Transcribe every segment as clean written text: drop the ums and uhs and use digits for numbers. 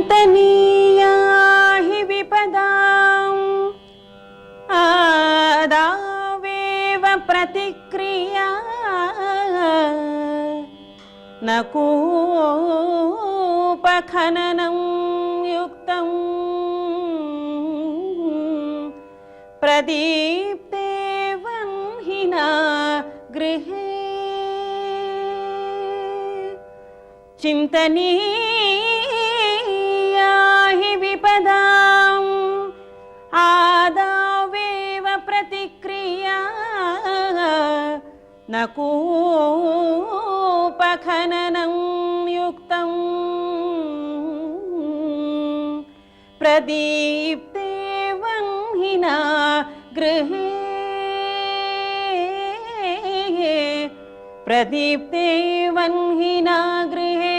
चिन्तनीया हि विपदाम् आदावेव प्रतिक्रिया न कूपखननं युक्तं प्रदीप्ते वह्निना गृहे चिन्तनीया हि विपदाम् आदावेव प्रतिक्रिया न कूपखननं युक्तं प्रदीप्ते वह्निना गृहे प्रदीप्ते वह्निना गृहे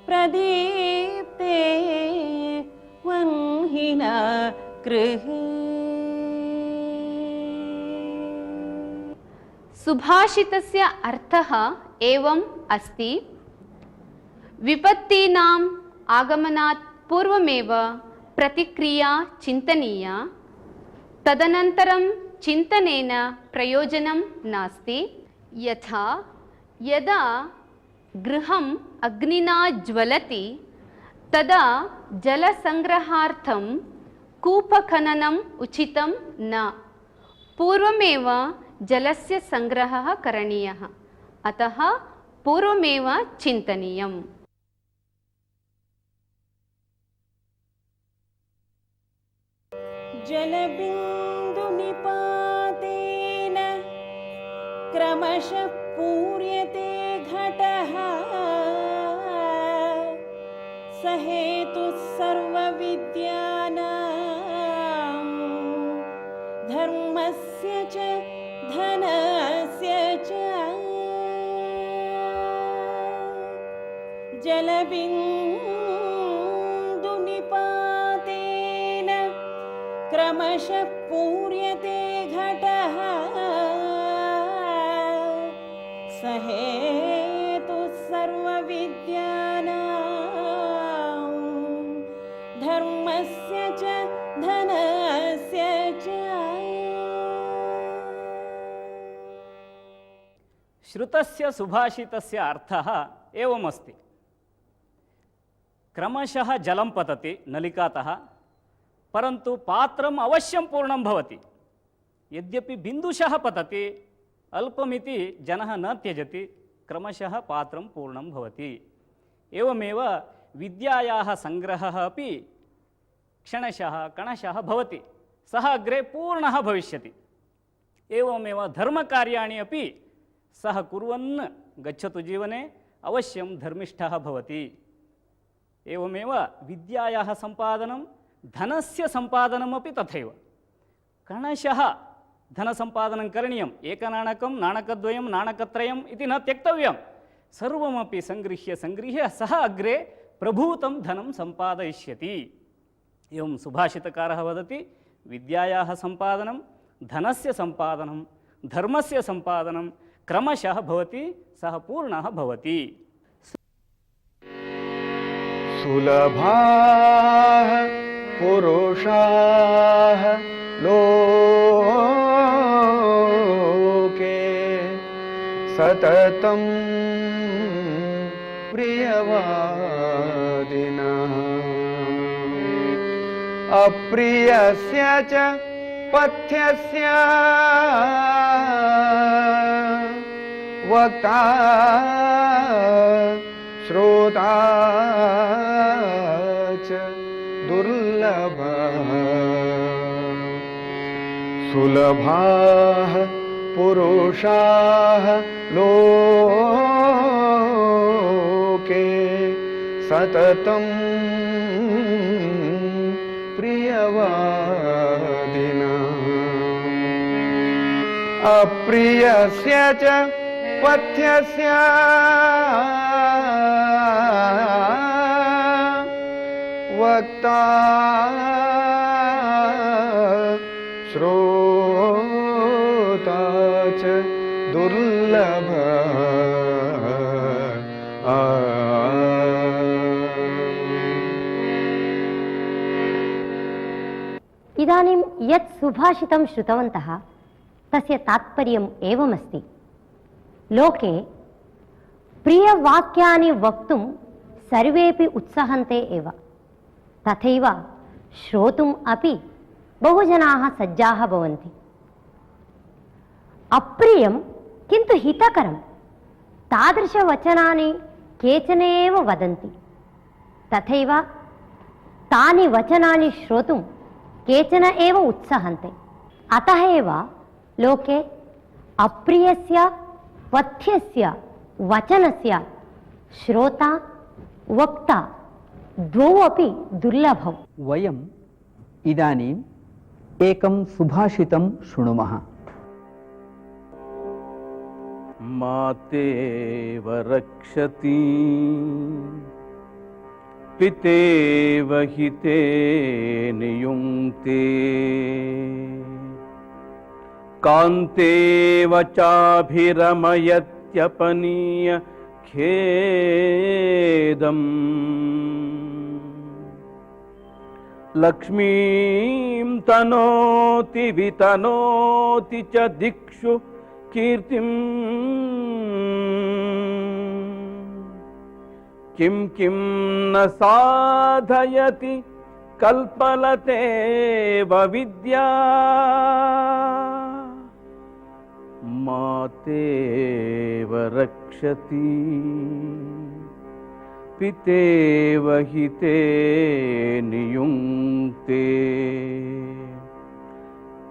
प्रदीप्ते वह्निना गृहे। सुभाषितस्य अर्थः एवम् अस्ति। विपत्तीनाम् आगमनात् पूर्वमेव प्रतिक्रिया चिन्तनीया, तदनन्तरं चिन्तनेन प्रयोजनं नास्ति। यथा यदा गृहम् अग्निना ज्वलति तदा जलसंग्रहार्थं कूपखननम् उचितं न, पूर्वमेव जलस्य संग्रहः करणीयः, अतः पूर्वमेव चिन्तनीयम्। जलबिन्दुनिपातेन क्रमशः पूर्यते घटः स हेतुः सर्वविद्यानां धर्मस्य च धनस्य च। जलबिन्दुनिपातेन क्रमशः पूर्यते घटः स हेतुः सर्वविद्यानां धर्मस्य च धनस्य च। श्रुतस्य सुभाषितस्य अर्थः एवमस्ति। क्रमशः जलं पतति नलिकातः, परन्तु पात्रम् अवश्यं पूर्णं भवति। यद्यपि बिन्दुशः पतति अल्पमिति जनः न त्यजति, क्रमशः पात्रं पूर्णं भवति। एवमेव विद्यायाः संग्रहः अपि क्षणशः कणशः भवति, सः अग्रे पूर्णः भविष्यति। एवमेव धर्मकार्याणि अपि सः कुर्वन् गच्छतु जीवने अवश्यं धर्मिष्ठः भवति। एवमेव विद्यायाः सम्पादनं धनस्य सम्पादनमपि तथैव। कणशः धनसम्पादनं करणीयम्, एकनाणकं नाणकद्वयं नाणकत्रयम् इति न त्यक्तव्यं, सर्वमपि सङ्गृह्य सङ्गृह्य सः अग्रे प्रभूतं धनं सम्पादयिष्यति। एवं सुभाषितकारः वदति, विद्यायाः सम्पादनं धनस्य सम्पादनं धर्मस्य सम्पादनं क्रमशः भवति, सः पूर्णः भवति। सुलभाः पुरुषाः लोके सततं प्रियवादिनः अप्रियस्य च पथ्यस्य वक्ता श्रोता च दुर्लभः सुलभाः पुरुषाः लोके सततं प्रियवादिनः अप्रियस्य च पथ्यस्य वक्ता श्रोता च दुर्लभः इदानीं यत् सुभाषितं श्रुतवन्तः तस्य तात्पर्यम् एवमस्ति। लोके प्रियवाक्यानि वक्तुं सर्वेपि उत्सहन्ते एव, तथैव श्रोतुम् अपि बहुजनाः सज्जाः भवन्ति। अप्रियं किन्तु हितकरं तादृशवचनानि केचन एव वदन्ति, तथैव तानि वचनानि श्रोतुं केचन एव उत्सहन्ते। अतः एव लोके अप्रियस्य पथ्यस्य वचनस्य श्रोता वक्ता द्वौ अपि दुर्लभौ। वयम् इदानीम् एकं सुभाषितं शृणुमः। मातेव रक्षति पितेव हिते नियुङ्क्ते कान्तेव चाभिरमयत्यपनीय खेदम् लक्ष्मीं तनोति वितनोति च दिक्षु कीर्तिम् किं किं न साधयति कल्पलतेव विद्या मातेव रक्षति पितेव हिते नियुङ्क्ते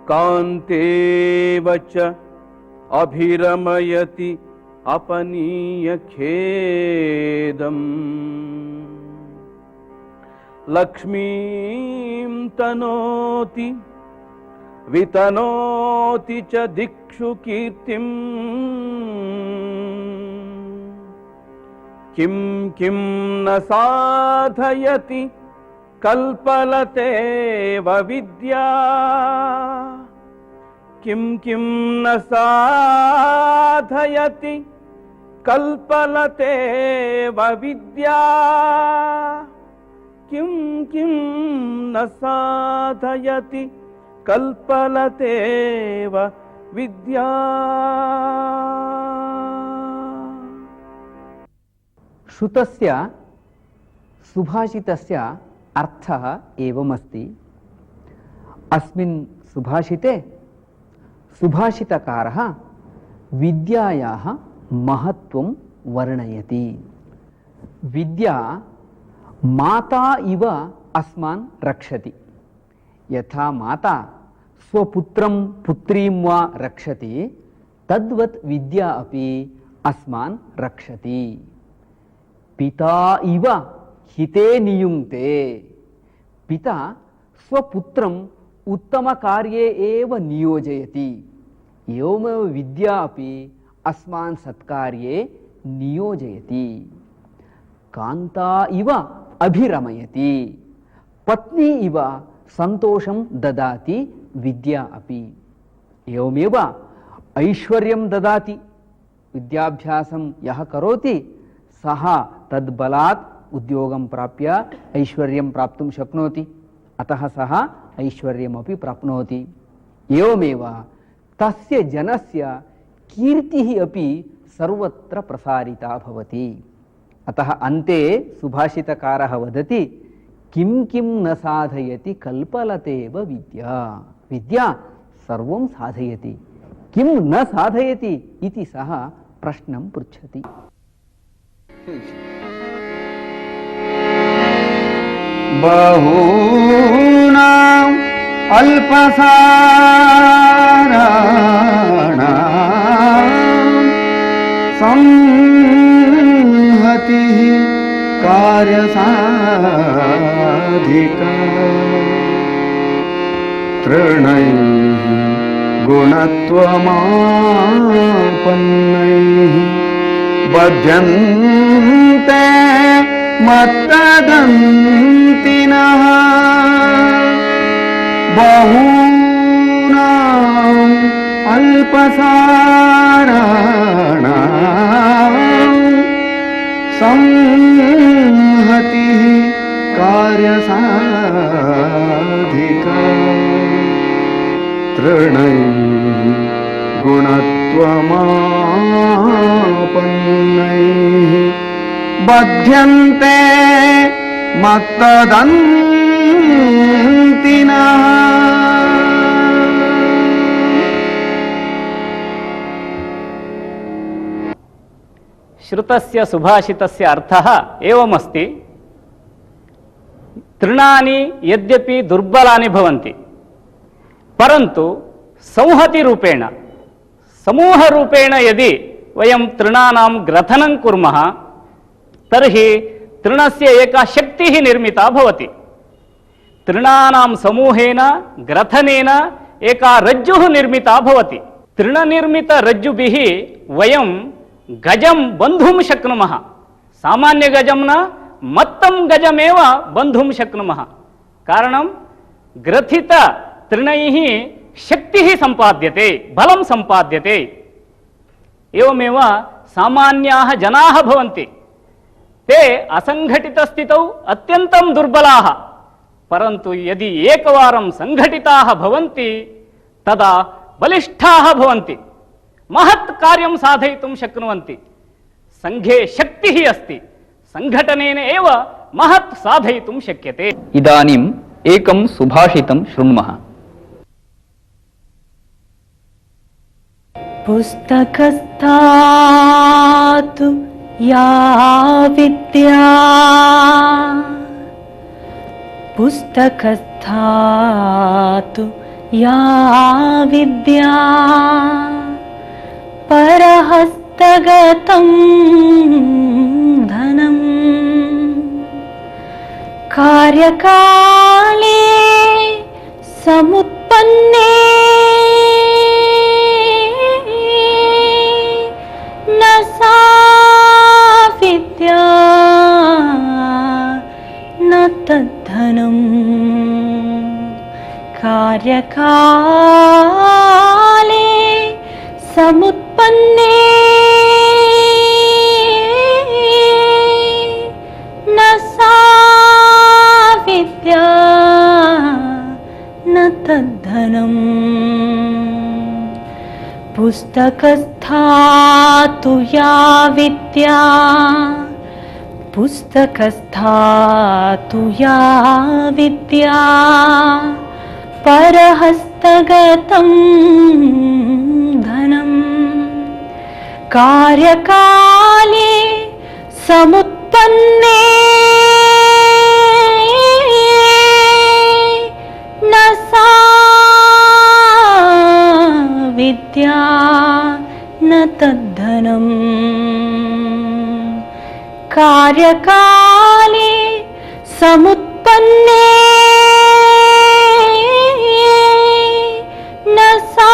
कान्तेव च अभिरमयति अपनीय खेदम् लक्ष्मीं तनोति वितनोति च दिक्षु कीर्तिम् किं किं न साधयति कल्पलतेव विद्या किं किं न साधयति कल्पलतेव विद्या किं किं न साधयति कल्पलतेव विद्या। श्रुतस्य सुभाषितस्य अर्थः एवमस्ति। अस्मिन् सुभाषिते सुभाषितकारः विद्यायाः महत्त्वं वर्णयति। विद्या माता इव अस्मान् रक्षति। यथा माता स्वपुत्रं पुत्रीं वा रक्षति, तद्वत् विद्या अपि अस्मान् रक्षति। पिता इव हिते नियुङ्क्ते। पिता स्वपुत्रम् उत्तमकार्ये एव नियोजयति। एवमेव विद्या अपि अस्मान् सत्कार्ये नियोजयति। कान्ता इव अभिरमयति। पत्नी इव सन्तोषं ददाति विद्या अपि। एवमेव ऐश्वर्यं ददाति। विद्याभ्यासं यः करोति सः तद्बलात् उद्योगं प्राप्य ऐश्वर्यं प्राप्तुं शक्नोति। अतः सः ऐश्वर्यमपि प्राप्नोति। एवमेव तस्य जनस्य कीर्तिः अपि सर्वत्र प्रसारिता भवति। अतः अन्ते सुभाषितकारः वदति, किं किं न साधयति कल्पलतेव विद्या। विद्या सर्वं साधयति, किं न साधयति इति सः प्रश्नं पृच्छति। बहूनाम् अल्पसाराणाम् संहतिः कार्यसाधिका तृणैः गुणत्वमापन्नैः बध्यन्ते मत्तदन्तिनः बहूनाम् अल्पसाराणाम् संहतिः कार्यसाधिका तृणैः गुणत्वमापन्नैः बध्यन्ते मत्तदन्तिनः। श्रुतस्य सुभाषितस्य अर्थः एवमस्ति। तृणानि यद्यपि दुर्बलानि भवन्ति, परन्तु संहतिरूपेण समूहरूपेण यदि वयं तृणानां ग्रथनं कुर्मः तर्हि तृणस्य एका शक्तिः निर्मिता भवति। तृणानां समूहेन ग्रथनेन एका रज्जुः निर्मिता भवति। तृणनिर्मितरज्जुभिः वयं गजं बन्धुं शक्नुमः। सामान्यगजं न, मत्तं गजमेव बन्धुं शक्नुमः। कारणं ग्रथिततृणैः शक्तिः सम्पाद्यते, बलं सम्पाद्यते। एवमेव सामान्याः जनाः भवन्ति, ते असङ्घटितस्थितौ अत्यन्तं दुर्बलाः, परन्तु यदि एकवारं सङ्घटिताः भवन्ति तदा बलिष्ठाः भवन्ति, महत् कार्यं साधयितुं शक्नुवन्ति। सङ्घे शक्तिः अस्ति, सङ्घटनेन एव महत् साधयितुं शक्यते। इदानीम् एकं सुभाषितं शृण्मः। पुस्तकस्थातु या विद्या, पुस्तकस्थातु या विद्या, परहस्तगतं धनम्, कार्यकाले समुत्पन्ने न सा विद्या न तद्धनम्, कार्यकाले समुत्पन्ने न सा विद्या न तद्धनम्, पुस्तकस्थातु या विद्या, पुस्तकस्थातु या विद्या, परहस्तगतं धनम्, कार्यकाले समुत्पन्ने न सा विद्या न तद्धनम्, कार्यकाले समुत्पन्ने न सा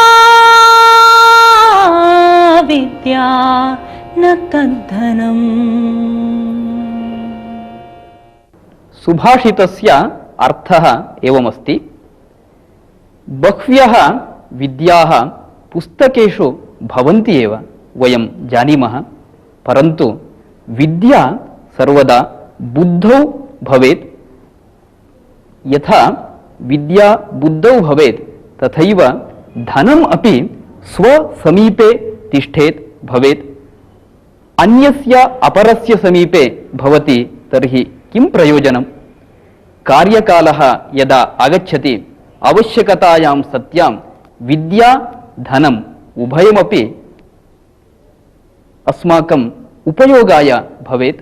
विद्या न तद्धनम्। सुभाषितस्य अर्थः एवमस्ति। बह्व्यः विद्याः पुस्तकेषु भवन्ति एव, वयं जानीमः, परन्तु विद्या सर्वदा बुद्धौ भवेत्। यथा विद्या बुद्धौ भवेत् तथैव धनम् अपि स्वसमीपे तिष्ठेत् भवेत्। अन्यस्य अपरस्य समीपे भवति तर्हि किं प्रयोजनं? कार्यकालः यदा आगच्छति आवश्यकतायां सत्यां विद्या धनम् उभयमपि अस्माकम् उपयोगाय भवेत्।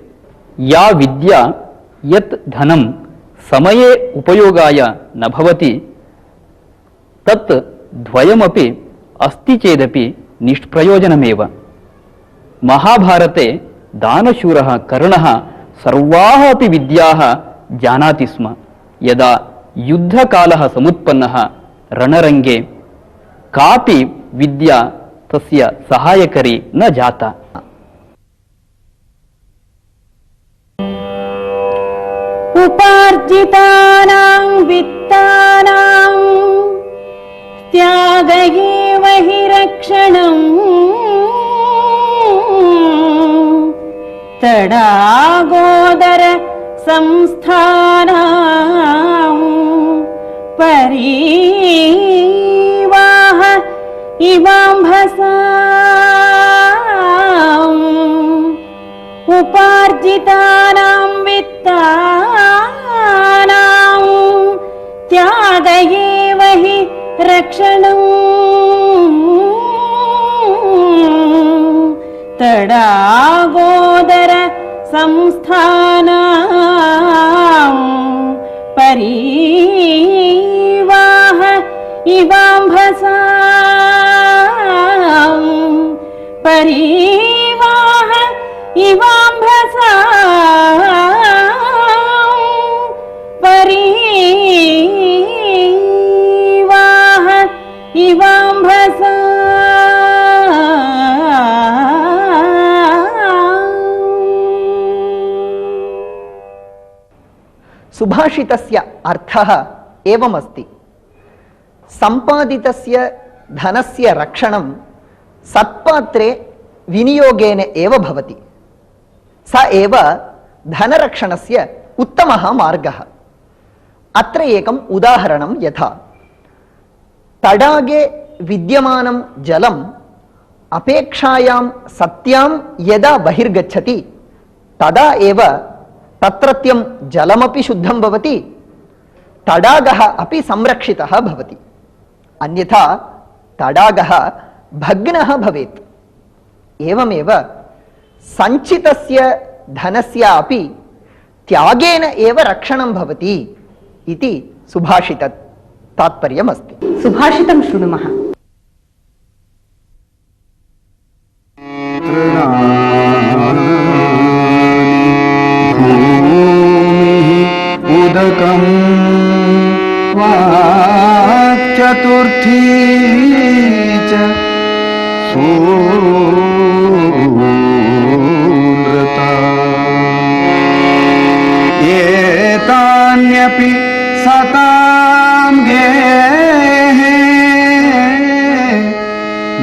या विद्या यत् धनं समये उपयोगाय न भवति तत् द्वयमपि अस्ति चेदपि निष्प्रयोजनमेव। महाभारते दानशूरः कर्णः सर्वाः अपि विद्याः जानाति स्म। यदा युद्धकालः समुत्पन्नः रणरङ्गे कापि विद्या तस्य सहायकरी न जाता। उपार्जितानां वित्तानां त्याग एव हि रक्षणम्, तडागोदर संस्थानां परिवार इवाम्भसाम् उपार्जितानां वित्तानां त्याग एव हि रक्षणम् तडागोदर संस्थानां परीवाह इवाम्भसाम् परीवाह इवाम्भसाम् परीवाह इवाम्भसाम् सुभाषितस्य अर्थः एवमस्ति। सम्पादितस्य धनस्य रक्षणं सत्पात्रे विनियोगेन एव भवति। स एव धनरक्षणस्य उत्तमः मार्गः। अत्र एकम् उदाहरणं यथा तडागे विद्यमानं जलम् अपेक्षायां सत्यां यदा बहिर्गच्छति तदा एव तत्रत्यं जलमपि शुद्धं भवति, तडागः अपि संरक्षितः भवति। अन्यथा तडागः भग्नः भवेत्। एवमेव सञ्चितस्य धनस्य अपि त्यागेन एव रक्षणं भवति इति सुभाषिततात्पर्यमस्ति। सुभाषितं शृणुमः। उदकं वाक्चतुर्थी च सूनृता एतान्यपि सतां गेः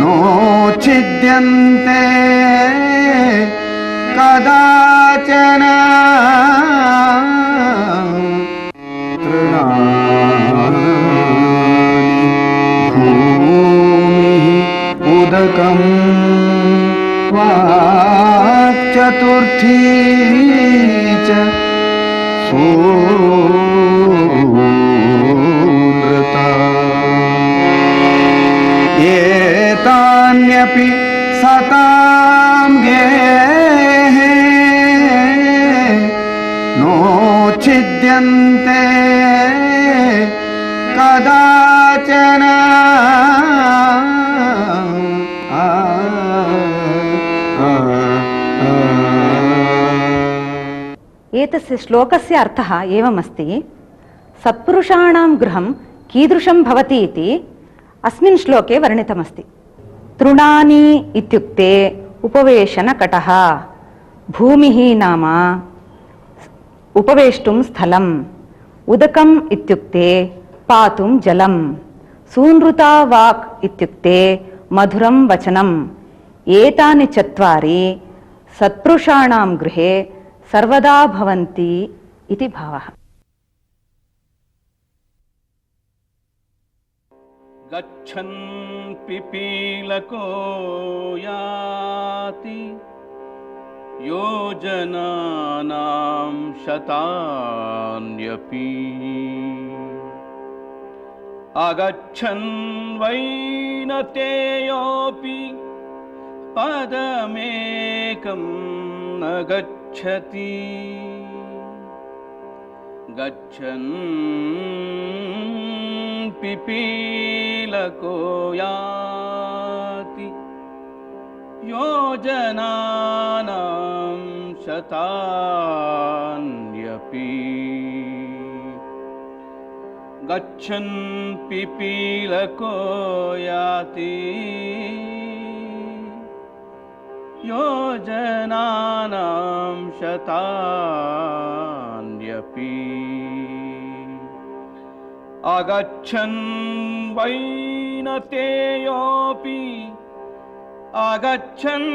नोच्छिद्यन्ते कदाचन उदकं वाक्चतुर्थी च सूनृता एतान्यपि सतां गेः नोच्छिद्यन्ते कदाचन एतस्य श्लोकस्य अर्थः एवमस्ति। सत्पुरुषाणां गृहं कीदृशं भवति इति अस्मिन् श्लोके वर्णितमस्ति। तृणानि इत्युक्ते उपवेशनकटः, भूमिः नाम उपवेष्टुं स्थलम्, उदकम् इत्युक्ते पातुं जलम्, सूनृता वाक् इत्युक्ते मधुरं वचनम्। एतानि चत्वारि सत्पुरुषाणां गृहे सर्वदा भवन्ति इति भावः। गच्छन् पिपीलको याति योजनानां शतान्यपि आगच्छन् वैनतेयोऽपि पदमेकं न गच्छति गच्छन् पिपीलको याति योजनानां शतान्यपि गच्छन् पिपीलको याति योजनानां शतान्यपि आगच्छन् वैनतेयोऽपि आगच्छन्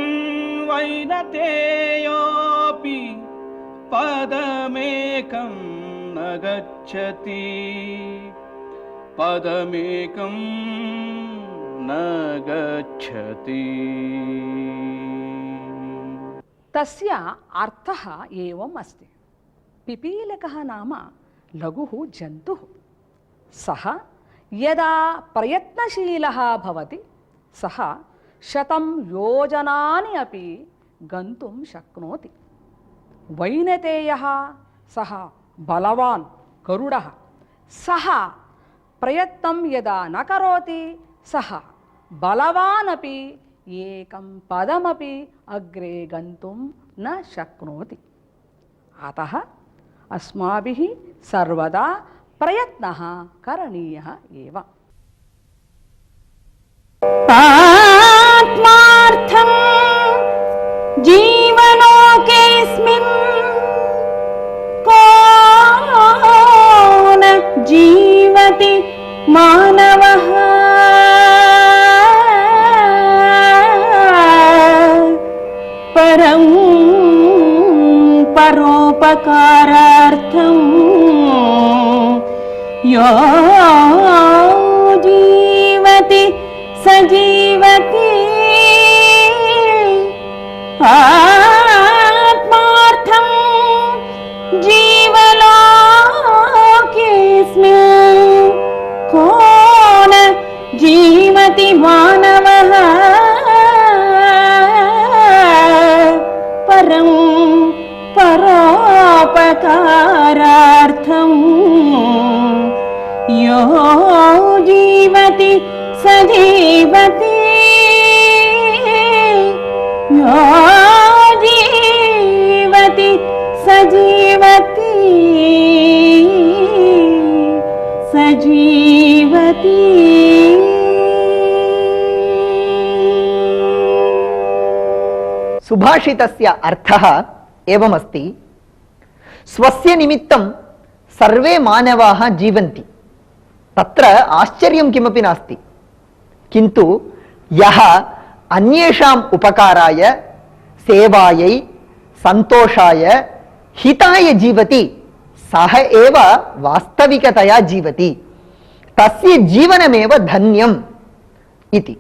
वैनतेयोऽपि पदमेकं न गच्छति पदमेकं न गच्छति। तस्य अर्थः एवम् अस्ति। पिपीलकः नाम लघुः जन्तुः। सः यदा प्रयत्नशीलः भवति सः 100 योजनानि अपि गन्तुं शक्नोति। वैनतेयः सः बलवान् गरुडः। सः प्रयत्नं यदा न करोति सः बलवान् अपि एकं पदमपि अग्रे गन्तुं न शक्नोति। अतः अस्माभिः सर्वदा प्रयत्नः करणीयः एव। आत्मार्थं जीवलोकेऽस्मिन् को न जीवति मानवः। परं परोपकारार्थं यो जीवति स जीवति। आत्मार्थं जीवलोकेऽस्मिन् को न जीवति मानवः। परं परोपकारार्थं यो जीवति स जीवति। यो जीवति स जीवति स जीवति। सुभाषितस्य अर्थः एवमस्ति। स्वस्य निमित्तं सर्वे मानवाः जीवन्ति, तत्र आश्चर्यं किमपि नास्ति। किन्तु यः अन्येषाम् उपकाराय, सेवायै, सन्तोषाय, हिताय जीवति सः एव वास्तविकतया जीवति। तस्य जीवनमेव धन्यम् इति।